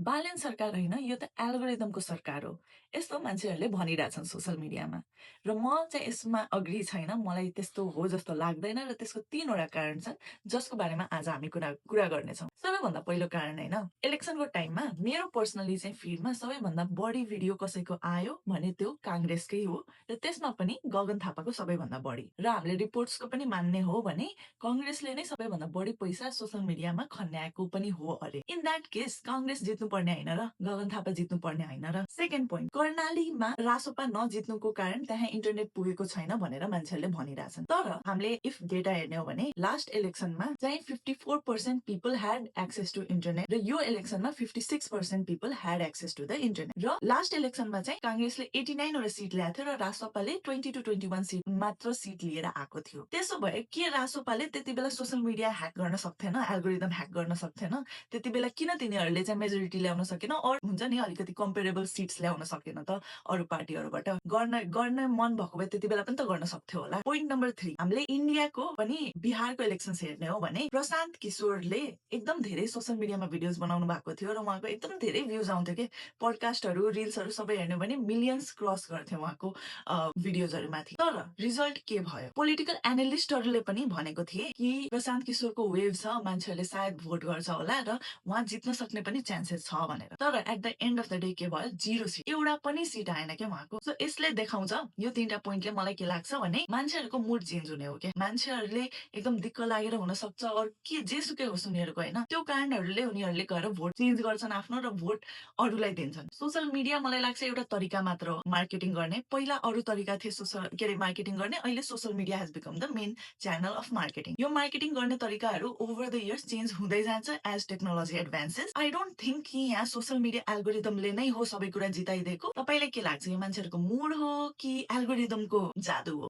बालेन सरकार होइन, यो त एल्गोरिदमको सरकार हो। यस्तो मान्छेहरूले भनिरहेछन् सोसल मिडियामा। र म चाहिँ यसमा अग्री छैन। मलाई त्यस्तो हो जस्तो लाग्दैन र त्यसको 3 वटा कारण छन्, जसको बारेमा आज हामी कुरा गर्नेछौँ। सबैभन्दा पहिलो कारण होइन, इलेक्सनको टाइममा मेरो पर्सनली चाहिँ फिडमा सबैभन्दा बढी भिडियो कसैको आयो भने त्यो कांग्रेसकै हो र त्यसमा पनि गगन थापाको सबैभन्दा बढी। र हामीले रिपोर्ट्सको पनि मान्ने हो भने कांग्रेसले नै सबैभन्दा बढी पैसा सोसल मिडियामा खन्याएको पनि हो अरे। इन द्याट केस कांग्रेस जित्नुपर्ने होइन र गगन थापा जित्नुपर्ने होइन र। सेकेन्ड पोइन्ट, कर्णालीमा रासोपा नजित्नुको कारण त्यहाँ इन्टरनेट पुगेको छैन भनेर मान्छेहरूले भनिरहेछन्। तर हामीले इफ डेटा हेर्ने हो भने लास्ट इलेक्सनमा चाहिँ 54% people had access to internet र यो इलेक्सनमा 56% people had access to the internet. र लास्ट इलेक्सनमा चाहिँ कांग्रेसले 89 वटा सिट ल्याएको थियो र रासोपाले 20 to 21 सिट मात्र सिट लिएर आएको थियो। त्यसो भए के रासोपाले त्यति बेला सोसल मिडिया ह्याक गर्न सक्थेन, एल्गोरिदम ह्याक गर्न सक्थेन? त्यति बेला किन तिनीहरूले चाहिँ मेजोरिटी ल्याउन सकेन? अरू हुन्छ नि अलिकति कम्पेरेबल सिट्स ल्याउन सकेन त अरू पार्टीहरूबाट? गर्न मन भएको भए त्यति बेला पनि त गर्न सक्थ्यो होला। पोइन्ट नम्बर 3, हामीले इन्डियाको पनि बिहारको इलेक्सन्स हेर्ने हो भने प्रशान्त किशोरले एकदम धेरै सोसल मिडियामा भिडियोज बनाउनु भएको थियो र उहाँको एकदम धेरै भ्युज आउँथ्यो के। पडकास्टहरू, रिल्सहरू सबै हेर्ने भने मिलियन्स क्रस गर्थ्यो उहाँको भिडियोजहरूमाथि। तर रिजल्ट के भयो? पोलिटिकल एनालिस्टहरूले पनि भनेको थिए कि प्रशान्त किशोरको वेभ छ, मान्छेहरूले सायद भोट गर्छ होला र उहाँ जित्न सक्ने पनि चान्सेस छ भनेर। तर at the end of the day के भयो? 0 सिट, एउटा पनि सिट आएन क्या उहाँको। सो यसले देखाउँछ, यो 3टा पोइन्टले मलाई के लाग्छ भने मान्छेहरूको मुड चेन्ज हुने हो क्या। मान्छेहरूले एकदम दिक्क लागेर हुन सक्छ अरू के जेसुकै होस् उनीहरूको होइन, त्यो कारणहरूले उनीहरूले गएर भोट चेन्ज गर्छन् आफ्नो र भोट अरूलाई दिन्छन्। सोसल मिडिया मलाई लाग्छ एउटा तरिका मात्र हो मार्केटिङ गर्ने। पहिला अरू तरिका थिए मार्केटिङ गर्ने, अहिले social media has become the main channel of marketing. यो मार्केटिङ गर्ने तरिकाहरू ओभर द इयर्स चेन्ज हुँदै जान्छ as technology advances. I don't think कि यहाँ सोसल मिडिया एल्गोरिदमले नै हो सबै कुरा जिताइदिएको। तपाईँलाई के लाग्छ, यो मान्छेहरूको मुड हो कि एल्गोरिदमको जादु हो?